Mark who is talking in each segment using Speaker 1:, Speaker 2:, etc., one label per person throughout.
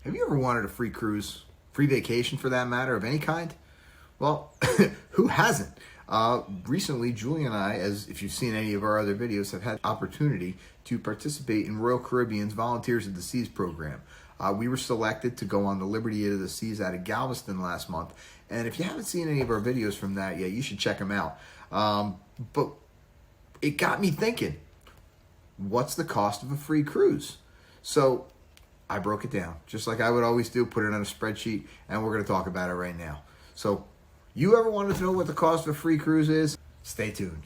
Speaker 1: Have you ever wanted a free cruise, free vacation for that matter, of any kind? Well, who hasn't? Recently, Julie and I, as if you've seen any of our other videos, have had the opportunity to participate in Royal Caribbean's Volunteers of the Seas program. We were selected to go on the Liberty of the Seas out of Galveston last month. And if you haven't seen any of our videos from that yet, you should check them out. But it got me thinking, what's the cost of a free cruise? So I broke it down, just like I would always do, put it on a spreadsheet, and we're going to talk about it right now. So you ever wanted to know what the cost of a free cruise is? Stay tuned.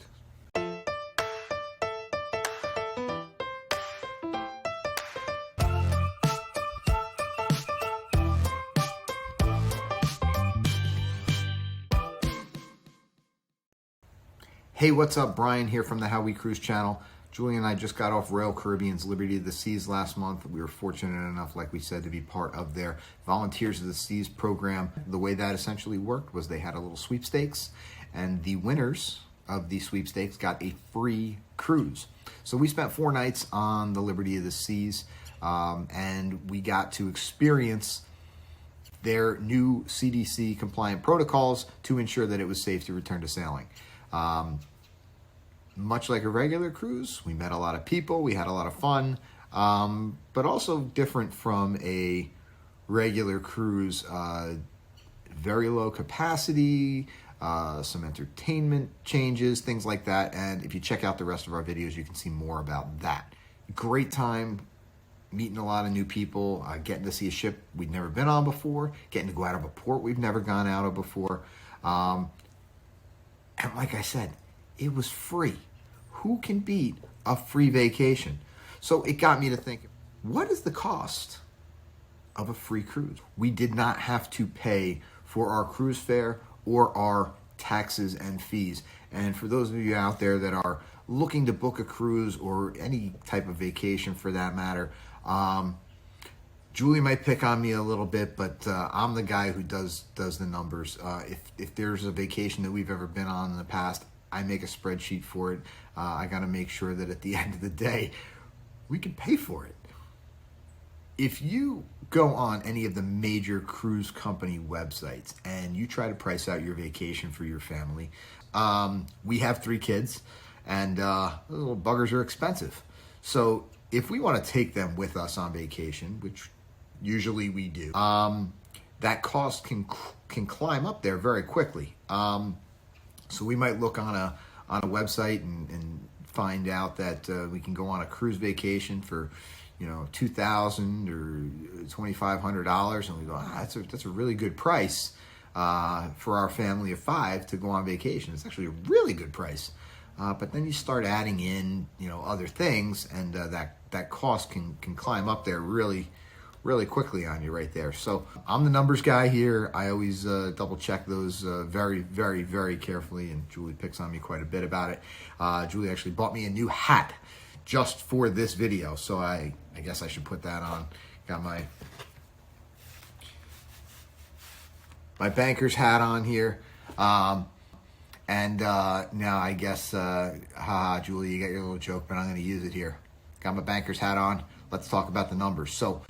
Speaker 1: Hey, what's up? Brian here from the How We Cruise channel. Julie and I just got off Royal Caribbean's Liberty of the Seas last month. We were fortunate enough, like we said, to be part of their Volunteers of the Seas program. The way that essentially worked was they had a little sweepstakes, and the winners of the sweepstakes got a free cruise. So we spent 4 nights on the Liberty of the Seas, and we got to experience their new CDC compliant protocols to ensure that it was safe to return to sailing. Much like a regular cruise, we met a lot of people, we had a lot of fun, but also different from a regular cruise. Very low capacity, some entertainment changes, things like that. And if you check out the rest of our videos, you can see more about that. Great time meeting a lot of new people, getting to see a ship we'd never been on before, getting to go out of a port we've never gone out of before. And like I said, it was free. Who can beat a free vacation? So it got me to think, what is the cost of a free cruise? We did not have to pay for our cruise fare or our taxes and fees. And for those of you out there that are looking to book a cruise or any type of vacation for that matter, Julie might pick on me a little bit, but I'm the guy who does the numbers. If there's a vacation that we've ever been on in the past, I make a spreadsheet for it. I got to make sure that at the end of the day, we can pay for it. If you go on any of the major cruise company websites and you try to price out your vacation for your family, we have 3 kids, and those little buggers are expensive. So if we want to take them with us on vacation, which usually we do, that cost can climb up there very quickly. So we might look on a website and find out that we can go on a cruise vacation for, $2,000 or $2,500, and we go, that's a really good price for our family of 5 to go on vacation. It's actually a really good price. But then you start adding in, other things, and that cost can climb up there really quickly on you right there. So I'm the numbers guy here. I always double check those very, very, very carefully, and Julie picks on me quite a bit about it. Julie actually bought me a new hat just for this video, so I guess I should put that on. Got my banker's hat on here. And now I guess, haha, Julie, you got your little joke, but I'm going to use it here. Got my banker's hat on. Let's talk about the numbers. So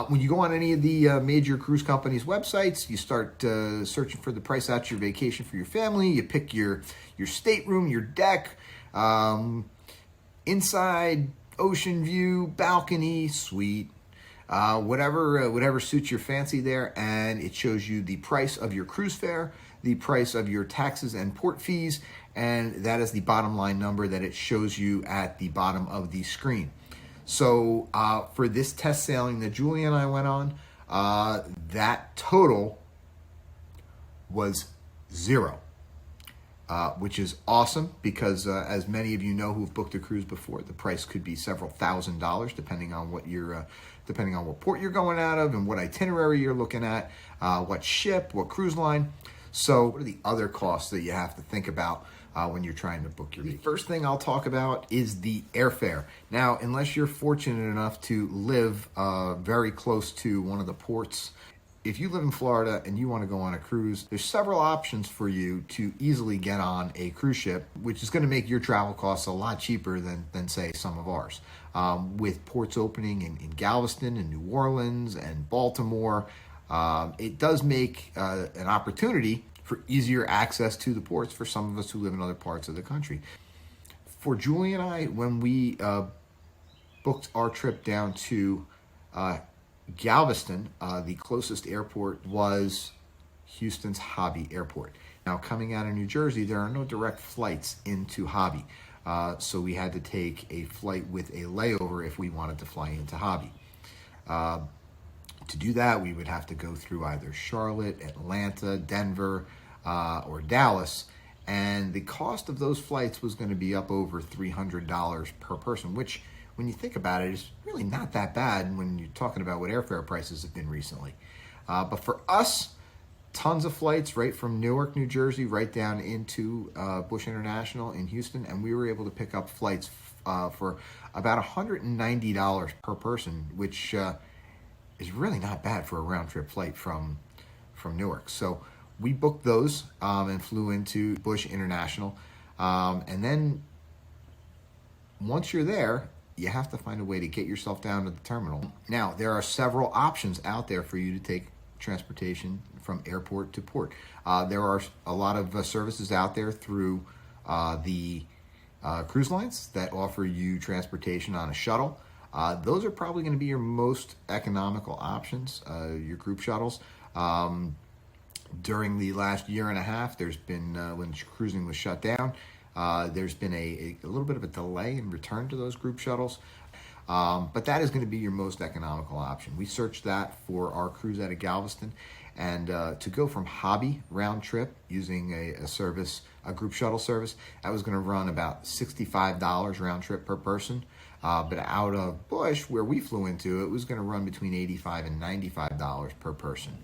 Speaker 1: when you go on any of the major cruise companies' websites, you start searching for the price out your vacation for your family. You pick your stateroom, your deck, inside, ocean view, balcony, suite, whatever suits your fancy there, and it shows you the price of your cruise fare, the price of your taxes and port fees, and that is the bottom line number that it shows you at the bottom of the screen. So for this test sailing that Julie and I went on, that total was 0, which is awesome because as many of you know who've booked a cruise before, the price could be several $1,000s depending on what port you're going out of and what itinerary you're looking at, what ship, what cruise line. So what are the other costs that you have to think about when you're trying to book your vacation? The first thing I'll talk about is the airfare. Now, unless you're fortunate enough to live very close to one of the ports, if you live in Florida and you want to go on a cruise, there's several options for you to easily get on a cruise ship, which is going to make your travel costs a lot cheaper than say, some of ours. With ports opening in Galveston and New Orleans and Baltimore, it does make an opportunity for easier access to the ports for some of us who live in other parts of the country. For Julie and I, when we booked our trip down to Galveston, the closest airport was Houston's Hobby Airport. Now, coming out of New Jersey, there are no direct flights into Hobby, so we had to take a flight with a layover if we wanted to fly into Hobby. To do that, we would have to go through either Charlotte, Atlanta, Denver, or Dallas, and the cost of those flights was going to be up over $300 per person, which, when you think about it, is really not that bad when you're talking about what airfare prices have been recently. But for us, tons of flights right from Newark, New Jersey, right down into Bush International in Houston, and we were able to pick up flights for about $190 per person, which is really not bad for a round-trip flight from Newark. So we booked those and flew into Bush International. And then once you're there, you have to find a way to get yourself down to the terminal. Now, there are several options out there for you to take transportation from airport to port. There are a lot of services out there through the cruise lines that offer you transportation on a shuttle. Those are probably going to be your most economical options, your group shuttles. During the last year and a half, there's been, when cruising was shut down, there's been a little bit of a delay in return to those group shuttles. But that is going to be your most economical option. We searched that for our cruise out of Galveston, and to go from Hobby round trip using a group shuttle service, that was going to run about $65 round trip per person. But out of Bush, where we flew into, it was going to run between $85 and $95 per person.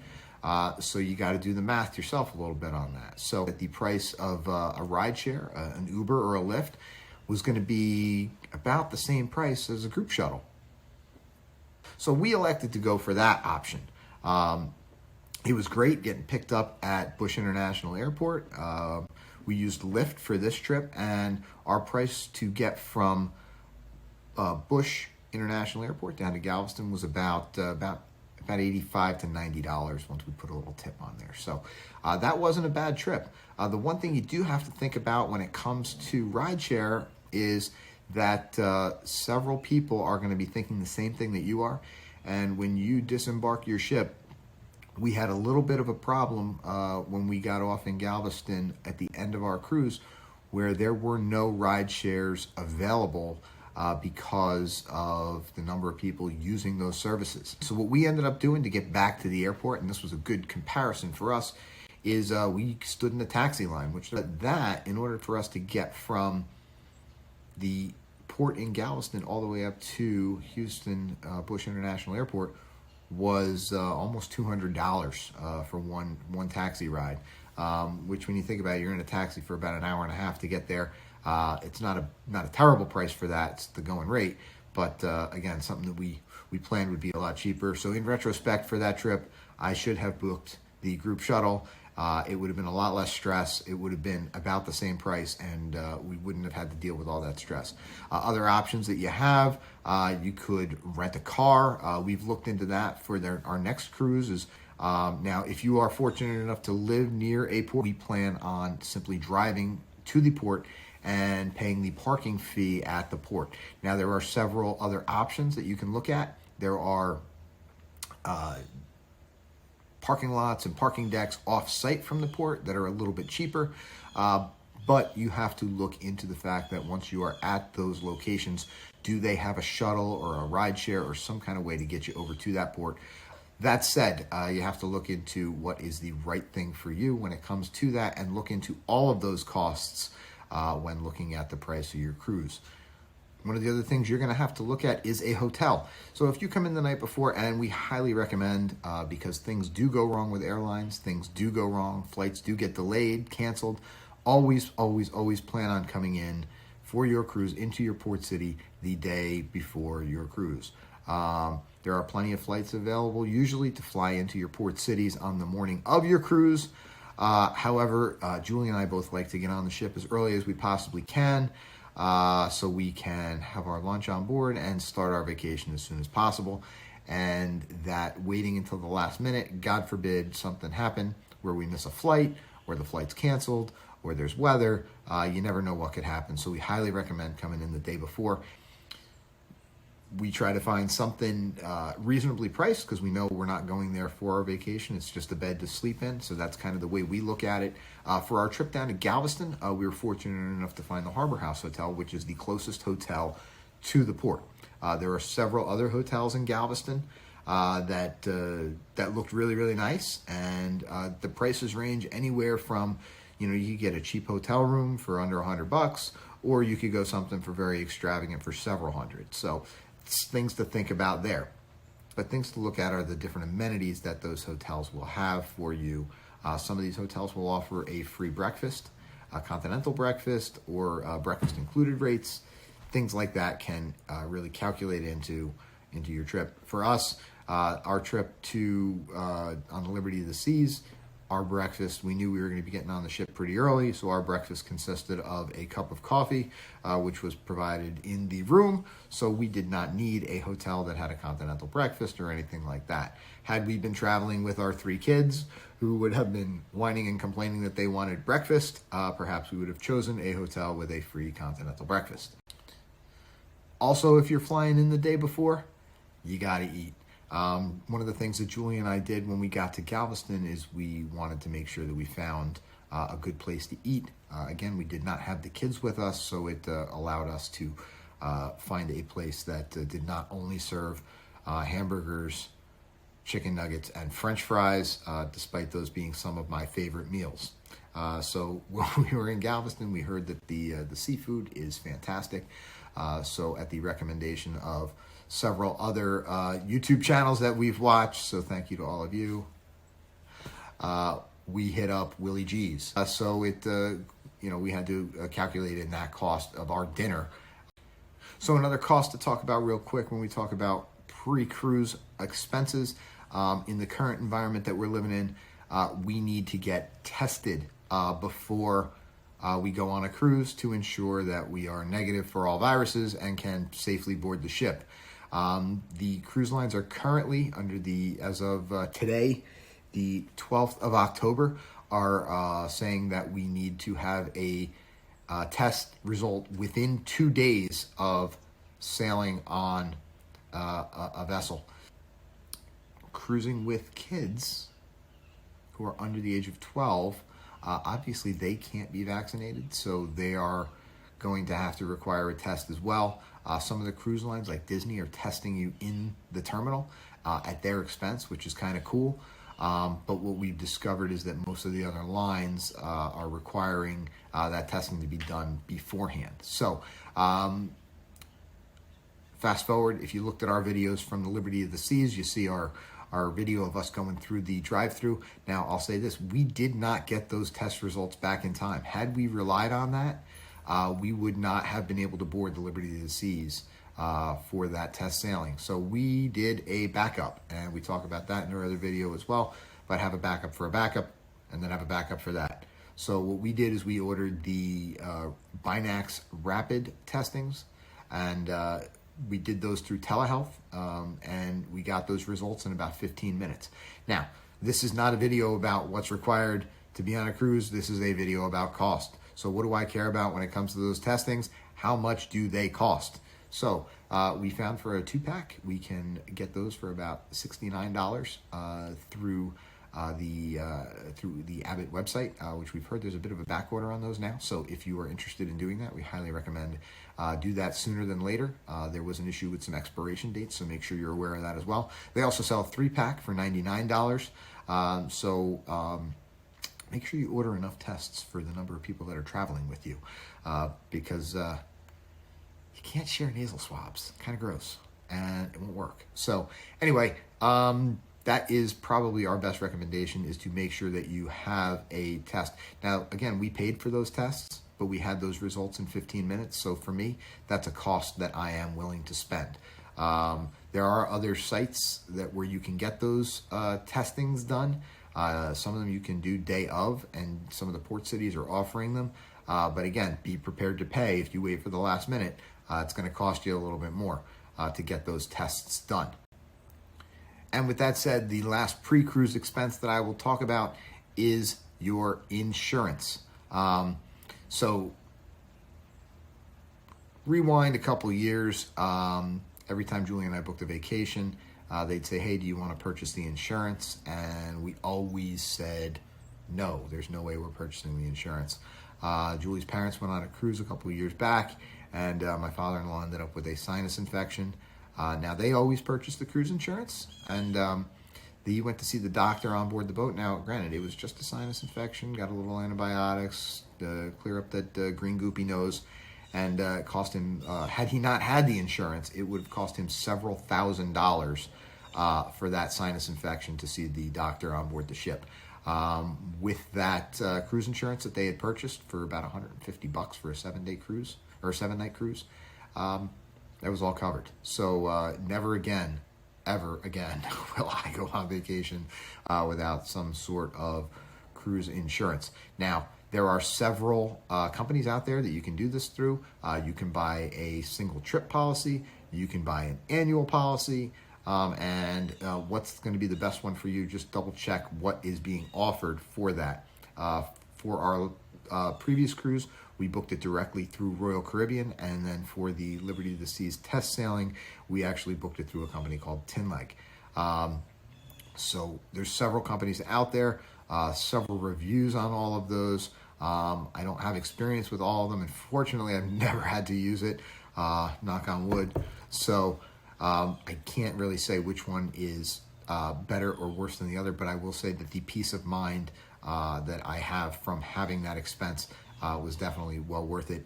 Speaker 1: So you got to do the math yourself a little bit on that. So the price of a rideshare, an Uber or a Lyft, was going to be about the same price as a group shuttle. So we elected to go for that option. It was great getting picked up at Bush International Airport. We used Lyft for this trip, and our price to get from Bush International Airport down to Galveston was about $85 to $90 once we put a little tip on there. So that wasn't a bad trip. The one thing you do have to think about when it comes to rideshare is that several people are going to be thinking the same thing that you are. And when you disembark your ship, we had a little bit of a problem when we got off in Galveston at the end of our cruise, where there were no ride shares available because of the number of people using those services. So what we ended up doing to get back to the airport, and this was a good comparison for us, is we stood in the taxi line, which that, in order for us to get from the port in Galveston all the way up to Houston Bush International Airport, was almost $200 for one taxi ride, which, when you think about it, you're in a taxi for about an hour and a half to get there. It's not a terrible price for that. It's the going rate, but again, something that we planned would be a lot cheaper. So in retrospect, for that trip, I should have booked the group shuttle. It would have been a lot less stress. It would have been about the same price, and we wouldn't have had to deal with all that stress. Other options that you have, you could rent a car. We've looked into that for our next cruises. Now, if you are fortunate enough to live near a port, we plan on simply driving to the port and paying the parking fee at the port. Now, there are several other options that you can look at. There are parking lots and parking decks off-site from the port that are a little bit cheaper, but you have to look into the fact that once you are at those locations, do they have a shuttle or a ride share or some kind of way to get you over to that port? That said, you have to look into what is the right thing for you when it comes to that, and look into all of those costs when looking at the price of your cruise. One of the other things you're going to have to look at is a hotel. So if you come in the night before, and we highly recommend, because things do go wrong with airlines, things do go wrong, flights do get delayed, canceled, always plan on coming in for your cruise into your port city the day before your cruise. There are plenty of flights available usually to fly into your port cities on the morning of your cruise. However, Julie and I both like to get on the ship as early as we possibly can. so we can have our lunch on board and start our vacation as soon as possible. And that waiting until the last minute, God forbid something happen where we miss a flight or the flight's canceled or there's weather, you never know what could happen. So we highly recommend coming in the day before. We try to find something reasonably priced because we know we're not going there for our vacation. It's just a bed to sleep in. So that's kind of the way we look at it. For our trip down to Galveston, we were fortunate enough to find the Harbor House Hotel, which is the closest hotel to the port. There are several other hotels in Galveston that looked really, really nice. And the prices range anywhere from, you get a cheap hotel room for under $100, or you could go something for very extravagant for several hundred. So it's things to think about there. But things to look at are the different amenities that those hotels will have for you. Some of these hotels will offer a free breakfast, a continental breakfast, or breakfast included rates. Things like that can really calculate into your trip. For us, our trip to on the Liberty of the Seas, our breakfast, we knew we were going to be getting on the ship pretty early, so our breakfast consisted of a cup of coffee, which was provided in the room, so we did not need a hotel that had a continental breakfast or anything like that. Had we been traveling with our 3 kids, who would have been whining and complaining that they wanted breakfast, perhaps we would have chosen a hotel with a free continental breakfast. Also, if you're flying in the day before, you got to eat. One of the things that Julie and I did when we got to Galveston is we wanted to make sure that we found a good place to eat. Again, we did not have the kids with us, so it allowed us to find a place that did not only serve hamburgers, chicken nuggets, and French fries, despite those being some of my favorite meals. So when we were in Galveston, we heard that the seafood is fantastic. So at the recommendation of several other YouTube channels that we've watched, so thank you to all of you, we hit up Willie G's. So it, we had to calculate in that cost of our dinner. So another cost to talk about real quick when we talk about pre-cruise expenses, in the current environment that we're living in, we need to get tested before we go on a cruise to ensure that we are negative for all viruses and can safely board the ship. The cruise lines are currently as of today, the 12th of October, are saying that we need to have a test result within 2 days of sailing on a vessel. Cruising with kids who are under the age of 12, obviously they can't be vaccinated, so they are going to have to require a test as well. Some of the cruise lines like Disney are testing you in the terminal at their expense, which is kind of cool. But what we've discovered is that most of the other lines are requiring that testing to be done beforehand. So fast forward, if you looked at our videos from the Liberty of the Seas, you see our video of us going through the drive-through. Now, I'll say this, we did not get those test results back in time. Had we relied on that, we would not have been able to board the Liberty of the Seas for that test sailing. So we did a backup, and we talk about that in our other video as well, but have a backup for a backup, and then have a backup for that. So what we did is we ordered the Binax rapid testings, and we did those through telehealth, and we got those results in about 15 minutes. Now, this is not a video about what's required to be on a cruise. This is a video about cost. So what do I care about when it comes to those testings? How much do they cost? So we found for a 2-pack, we can get those for about $69 through the Abbott website, which we've heard there's a bit of a back order on those now. So if you are interested in doing that, we highly recommend do that sooner than later. There was an issue with some expiration dates, so make sure you're aware of that as well. They also sell a 3-pack for $99. Make sure you order enough tests for the number of people that are traveling with you, because you can't share nasal swabs. Kind of gross, and it won't work. So anyway, that is probably our best recommendation, is to make sure that you have a test. Now, again, we paid for those tests, but we had those results in 15 minutes. So for me, that's a cost that I am willing to spend. There are other sites where you can get those testings done. Some of them you can do day of, and some of the port cities are offering them. But again, be prepared to pay if you wait for the last minute. It's going to cost you a little bit more to get those tests done. And with that said, the last pre-cruise expense that I will talk about is your insurance. So rewind a couple of years. Every time Julie and I booked a vacation, they'd say, hey, do you want to purchase the insurance? And we always said, no, there's no way we're purchasing the insurance. Julie's parents went on a cruise a couple of years back, and my father-in-law ended up with a sinus infection. Now, they always purchase the cruise insurance, and he went to see the doctor on board the boat. Now, granted, it was just a sinus infection, got a little antibiotics to clear up that green goopy nose, and it cost him, had he not had the insurance, it would have cost him several $1,000s for that sinus infection to see the doctor on board the ship. With that cruise insurance that they had purchased for about $150 for a 7-day cruise, or a 7-night cruise, that was all covered. So never again, ever again, will I go on vacation without some sort of cruise insurance. Now, there are several companies out there that you can do this through. You can buy a single trip policy. You can buy an annual policy. And what's going to be the best one for you, just double check what is being offered for that. For our previous cruise, we booked it directly through Royal Caribbean, and then for the Liberty of the Seas test sailing, we actually booked it through a company called Tinleg. So there's several companies out there, several reviews on all of those. I don't have experience with all of them. Unfortunately, I've never had to use it, knock on wood. So I can't really say which one is better or worse than the other, but I will say that the peace of mind that I have from having that expense was definitely well worth it.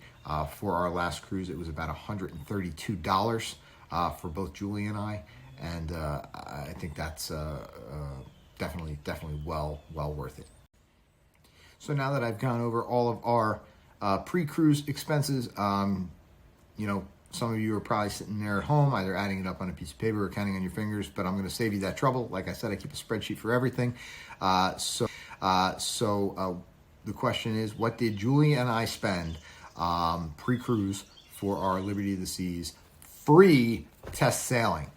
Speaker 1: For our last cruise, it was about $132 for both Julie and I, and I think that's definitely well worth it. So now that I've gone over all of our pre-cruise expenses, you know, some of you are probably sitting there at home, either adding it up on a piece of paper or counting on your fingers, but I'm going to save you that trouble. Like I said, I keep a spreadsheet for everything. So the question is, what did Julie and I spend pre-cruise for our Liberty of the Seas free test sailing?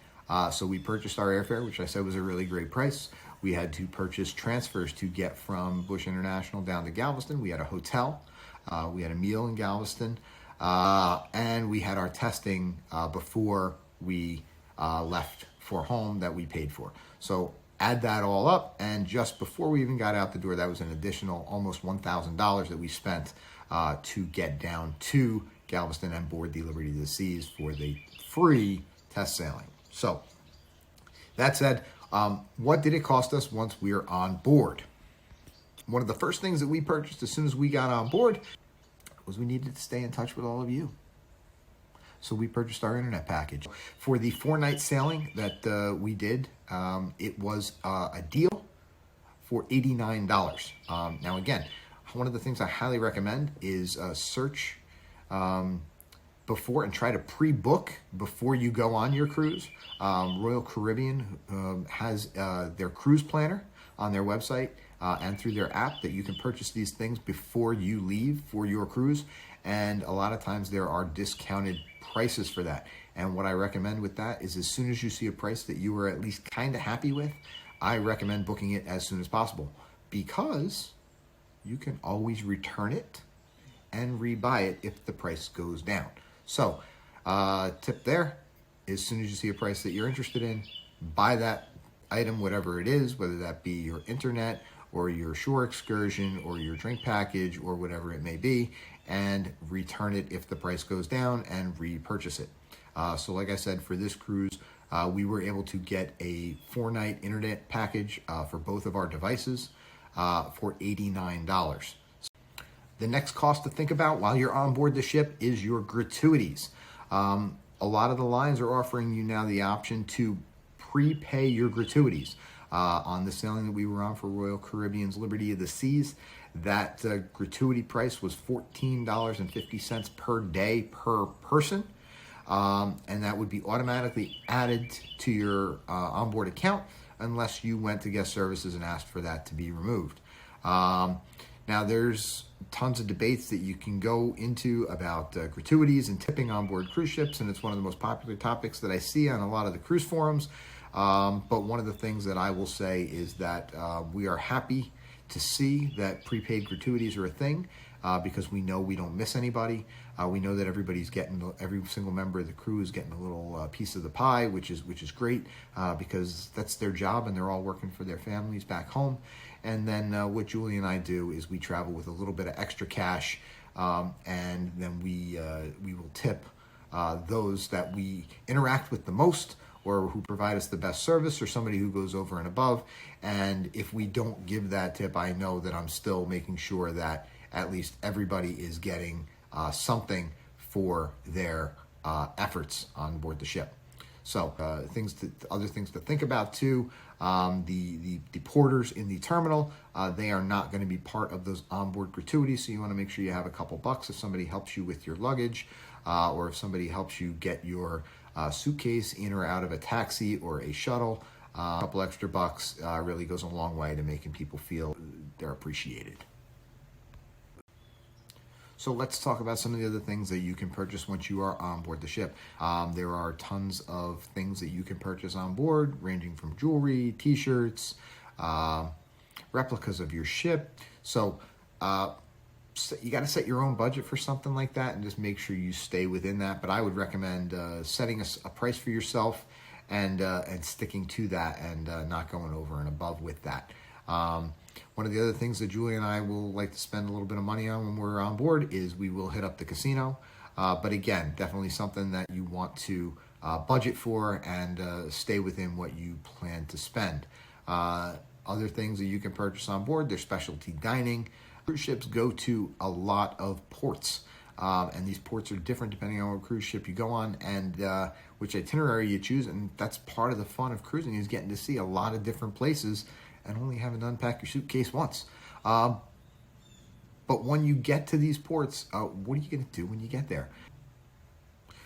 Speaker 1: So we purchased our airfare, which I said was a really great price. We had to purchase transfers to get from Bush International down to Galveston. We had a hotel. We had a meal in Galveston. And we had our testing before we left for home that we paid for. So add that all up, and just before we even got out the door, that was an additional almost $1,000 that we spent to get down to Galveston and board the Liberty of the Seas for the free test sailing. So that said, what did it cost us once we were on board? One of the first things that we purchased as soon as we got on board was we needed to stay in touch with all of you. So we purchased our internet package. For the 4-night sailing that we did, it was a deal for $89. Now again, one of the things I highly recommend is search before and try to pre-book before you go on your cruise. Royal Caribbean has their cruise planner on their website and through their app that you can purchase these things before you leave for your cruise. And a lot of times there are discounted prices for that. And what I recommend with that is as soon as you see a price that you are at least kind of happy with, I recommend booking it as soon as possible, because you can always return it and rebuy it if the price goes down. So tip there, as soon as you see a price that you're interested in, buy that item, whatever it is, whether that be your internet or your shore excursion or your drink package or whatever it may be, and return it if the price goes down and repurchase it. So like I said, for this cruise, we were able to get a 4-night internet package for both of our devices for $89. The next cost to think about while you're on board the ship is your gratuities. A lot of the lines are offering you now the option to prepay your gratuities. On the sailing that we were on for Royal Caribbean's Liberty of the Seas, that gratuity price was $14.50 per day per person. And that would be automatically added to your onboard account unless you went to guest services and asked for that to be removed. Now, there's tons of debates that you can go into about gratuities and tipping on board cruise ships, and it's one of the most popular topics that I see on a lot of the cruise forums. But one of the things that I will say is that we are happy to see that prepaid gratuities are a thing, because we know we don't miss anybody. We know that every single member of the crew is getting a little piece of the pie, which is great, because that's their job and they're all working for their families back home. And then what Julie and I do is we travel with a little bit of extra cash, and then we will tip those that we interact with the most, or who provide us the best service, or somebody who goes over and above. And if we don't give that tip, I know that I'm still making sure that at least everybody is getting something for their efforts on board the ship. So other things to think about too. The porters in the terminal, they are not going to be part of those onboard gratuities. So you want to make sure you have a couple bucks if somebody helps you with your luggage, or if somebody helps you get your suitcase in or out of a taxi or a shuttle. A couple extra bucks really goes a long way to making people feel they're appreciated. So let's talk about some of the other things that you can purchase once you are on board the ship. There are tons of things that you can purchase on board, ranging from jewelry, t-shirts, replicas of your ship. So you got to set your own budget for something like that and just make sure you stay within that. But I would recommend setting a price for yourself and sticking to that, and not going over and above with that. One of the other things that Julie and I will like to spend a little bit of money on when we're on board is we will hit up the casino. But again, definitely something that you want to budget for and stay within what you plan to spend. Other things that you can purchase on board, there's specialty dining. Cruise ships go to a lot of ports. And these ports are different depending on what cruise ship you go on and which itinerary you choose. And that's part of the fun of cruising, is getting to see a lot of different places and only having to unpack your suitcase once. But when you get to these ports, what are you going to do when you get there?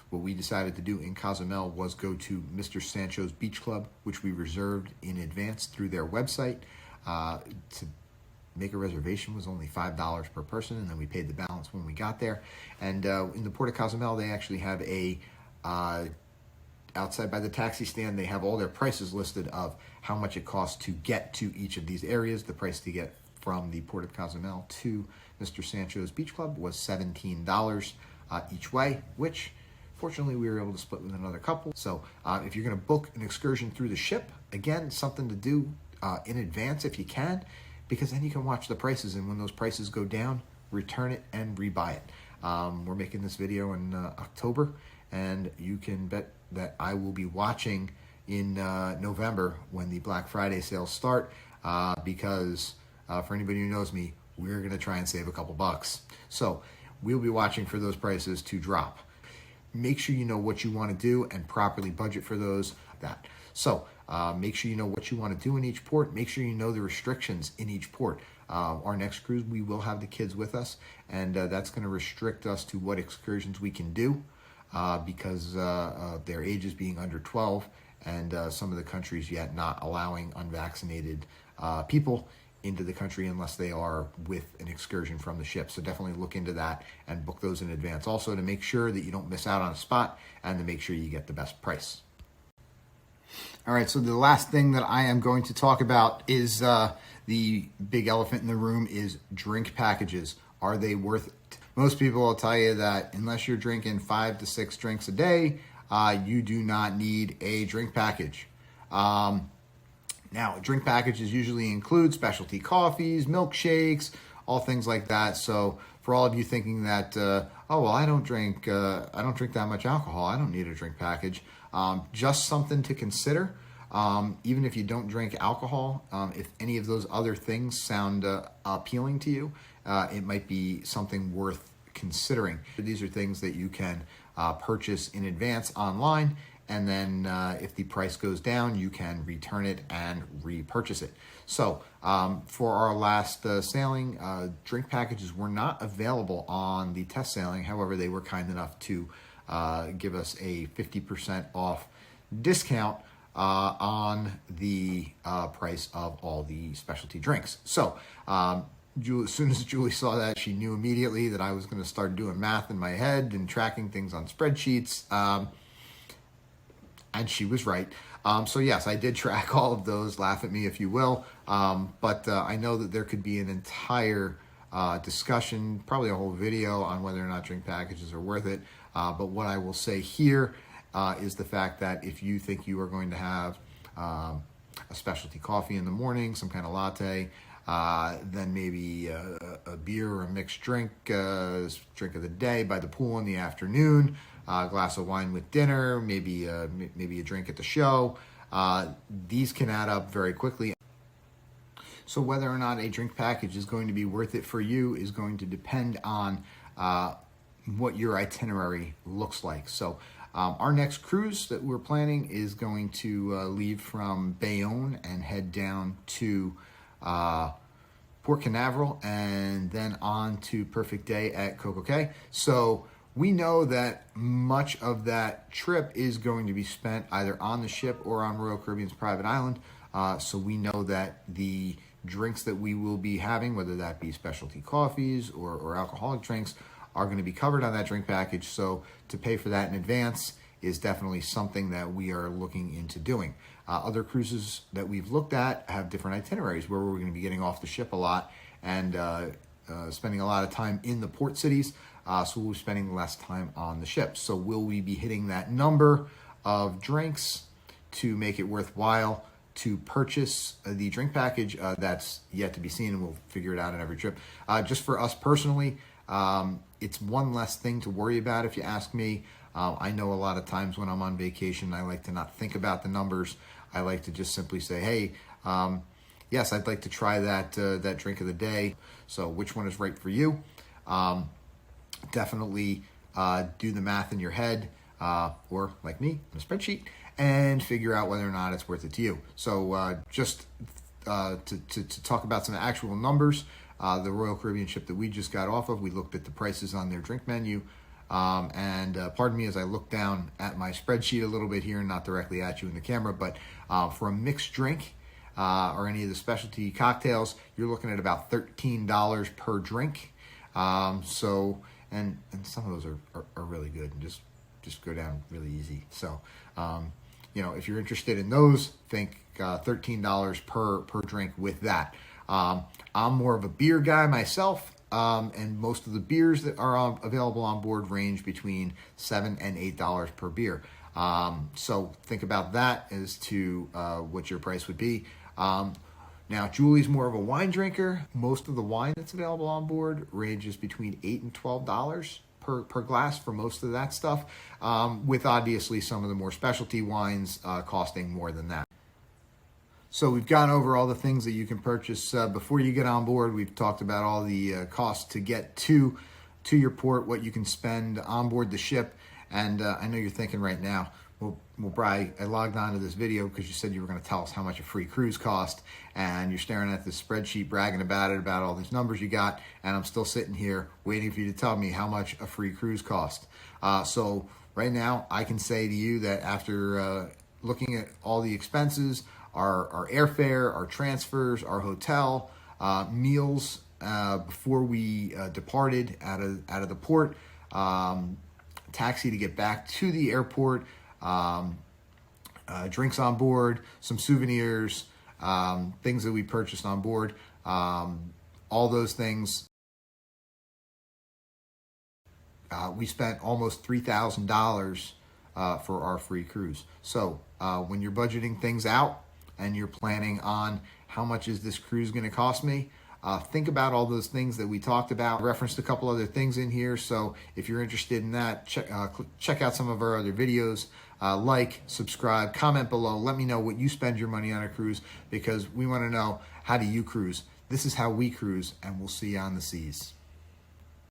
Speaker 1: What we decided to do in Cozumel was go to Mr. Sancho's Beach Club, which we reserved in advance through their website. To make a reservation was only $5 per person, and then we paid the balance when we got there. And in the Port of Cozumel, they actually have outside by the taxi stand, they have all their prices listed of how much it costs to get to each of these areas. The price to get from the Port of Cozumel to Mr. Sancho's Beach Club was $17 each way, which fortunately we were able to split with another couple. So if you're going to book an excursion through the ship, again, something to do in advance if you can, because then you can watch the prices, and when those prices go down, return it and rebuy it. We're making this video in October, and you can bet that I will be watching in November when the Black Friday sales start, because for anybody who knows me, we're going to try and save a couple bucks. So we'll be watching for those prices to drop. Make sure you know what you want to do and properly budget for those. So make sure you know what you want to do in each port. Make sure you know the restrictions in each port. Our next cruise, we will have the kids with us, and that's going to restrict us to what excursions we can do, because their ages being under 12, and some of the countries yet not allowing unvaccinated people into the country unless they are with an excursion from the ship. So definitely look into that and book those in advance. Also, to make sure that you don't miss out on a spot, and to make sure you get the best price. All right, so the last thing that I am going to talk about is the big elephant in the room is drink packages. Are they worth it? Most people will tell you that unless you're drinking 5 to 6 drinks a day, you do not need a drink package. Now, drink packages usually include specialty coffees, milkshakes, all things like that. So for all of you thinking that, oh, well, I don't drink that much alcohol, I don't need a drink package. Just something to consider. Even if you don't drink alcohol, if any of those other things sound appealing to you, it might be something worth considering. These are things that you can purchase in advance online, and then if the price goes down, you can return it and repurchase it. So for our last sailing, drink packages were not available on the test sailing. However, they were kind enough to give us a 50% off discount on the price of all the specialty drinks. So As soon as Julie saw that, she knew immediately that I was going to start doing math in my head and tracking things on spreadsheets. And she was right. So yes, I did track all of those. Laugh at me if you will. But I know that there could be an entire discussion, probably a whole video on whether or not drink packages are worth it. But what I will say here is the fact that if you think you are going to have a specialty coffee in the morning, some kind of latte, then maybe a beer or a mixed drink, drink of the day by the pool in the afternoon, a glass of wine with dinner, maybe a drink at the show. These can add up very quickly. So whether or not a drink package is going to be worth it for you is going to depend on what your itinerary looks like. So our next cruise that we're planning is going to leave from Bayonne and head down to Port Canaveral and then on to Perfect Day at Coco Cay. So we know that much of that trip is going to be spent either on the ship or on Royal Caribbean's private island. So we know that the drinks that we will be having, whether that be specialty coffees or alcoholic drinks, are going to be covered on that drink package. So to pay for that in advance is definitely something that we are looking into doing. Other cruises that we've looked at have different itineraries where we're going to be getting off the ship a lot and spending a lot of time in the port cities. So we'll be spending less time on the ship. So will we be hitting that number of drinks to make it worthwhile to purchase the drink package? That's yet to be seen, and we'll figure it out on every trip. Just for us personally, it's one less thing to worry about if you ask me. I know a lot of times when I'm on vacation, I like to not think about the numbers. I like to just simply say, hey, yes, I'd like to try that drink of the day. So which one is right for you? Definitely do the math in your head, or like me, on a spreadsheet, and figure out whether or not it's worth it to you. So just to talk about some actual numbers, the Royal Caribbean ship that we just got off of, we looked at the prices on their drink menu. And pardon me as I look down at my spreadsheet a little bit here, not directly at you in the camera, but for a mixed drink or any of the specialty cocktails, you're looking at about $13 per drink. So, and some of those are really good and just go down really easy. So, you know, if you're interested in those, think $13 per drink with that. I'm more of a beer guy myself. And most of the beers that are available on board range between $7 and $8 per beer. So think about that as to what your price would be. Now, Julie's more of a wine drinker. Most of the wine that's available on board ranges between $8 and $12 per glass for most of that stuff, with obviously some of the more specialty wines costing more than that. So we've gone over all the things that you can purchase before you get on board. We've talked about all the costs to get to your port, what you can spend on board the ship. And I know you're thinking right now, well, Bri, I logged on to this video because you said you were going to tell us how much a free cruise cost. And you're staring at this spreadsheet, bragging about it, about all these numbers you got. And I'm still sitting here waiting for you to tell me how much a free cruise cost. So right now, I can say to you that after looking at all the expenses, our airfare, our transfers, our hotel, meals before we departed out of the port, taxi to get back to the airport, drinks on board, some souvenirs, things that we purchased on board, all those things. We spent almost $3,000 for our free cruise. So when you're budgeting things out, and you're planning on how much is this cruise going to cost me, think about all those things that we talked about. I referenced a couple other things in here, so if you're interested in that, check out some of our other videos. Like, subscribe, comment below. Let me know what you spend your money on a cruise, because we want to know, how do you cruise? This is how we cruise, and we'll see you on the seas.